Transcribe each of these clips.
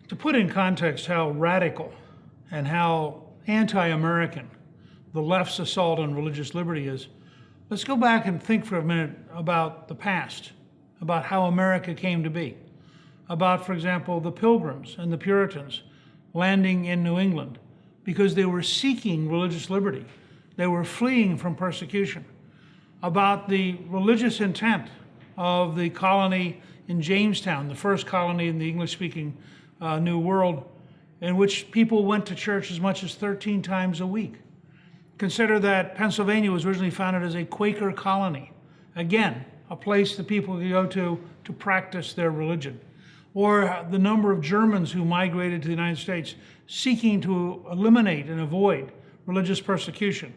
To put in context how radical and how anti-American the left's assault on religious liberty is, let's go back and think for a minute about the past, about how America came to be, about, for example, the Pilgrims and the Puritans landing in New England because they were seeking religious liberty. They were fleeing from persecution, about the religious intent of the colony in Jamestown, the first colony in the English-speaking New World, in which people went to church as much as 13 times a week. Consider that Pennsylvania was originally founded as a Quaker colony. Again, a place that people could go to practice their religion. Or the number of Germans who migrated to the United States seeking to eliminate and avoid religious persecution.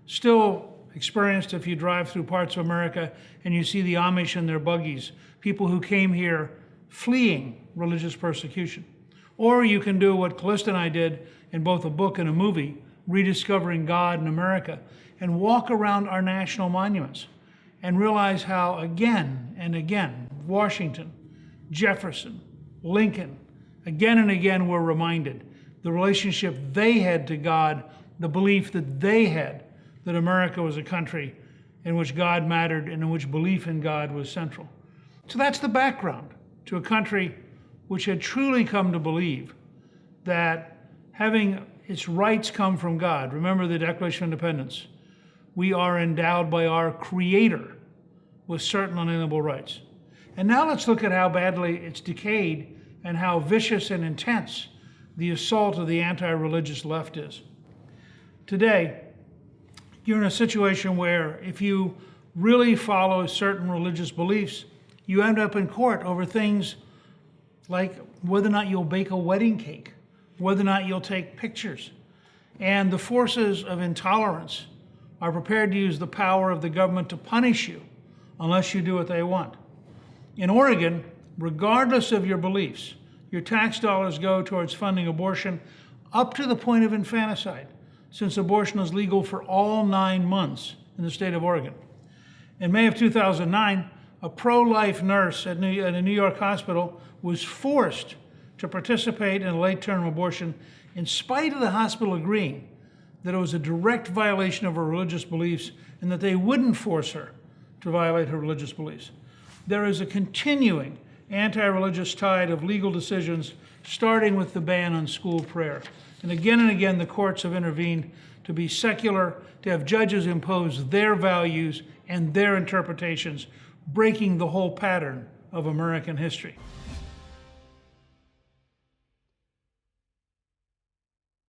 Still experienced if you drive through parts of America and you see the Amish in their buggies, people who came here fleeing religious persecution. Or you can do what Callista and I did in both a book and a movie, Rediscovering God in America, and walk around our national monuments and realize how again and again, Washington, Jefferson, Lincoln, again and again were reminded the relationship they had to God, the belief that they had that America was a country in which God mattered and in which belief in God was central. So that's the background to a country which had truly come to believe that having its rights come from God. Remember the Declaration of Independence. We are endowed by our Creator with certain unalienable rights. And now let's look at how badly it's decayed and how vicious and intense the assault of the anti-religious left is. Today, you're in a situation where if you really follow certain religious beliefs, you end up in court over things like whether or not you'll bake a wedding cake, whether or not you'll take pictures. And the forces of intolerance are prepared to use the power of the government to punish you unless you do what they want. In Oregon, regardless of your beliefs, your tax dollars go towards funding abortion up to the point of infanticide, since abortion is legal for all 9 months in the state of Oregon. In May of 2009, a pro-life nurse at a New York hospital was forced to participate in a late-term abortion in spite of the hospital agreeing that it was a direct violation of her religious beliefs and that they wouldn't force her to violate her religious beliefs. There is a continuing anti-religious tide of legal decisions, starting with the ban on school prayer. And again, the courts have intervened to be secular, to have judges impose their values and their interpretations, breaking the whole pattern of American history.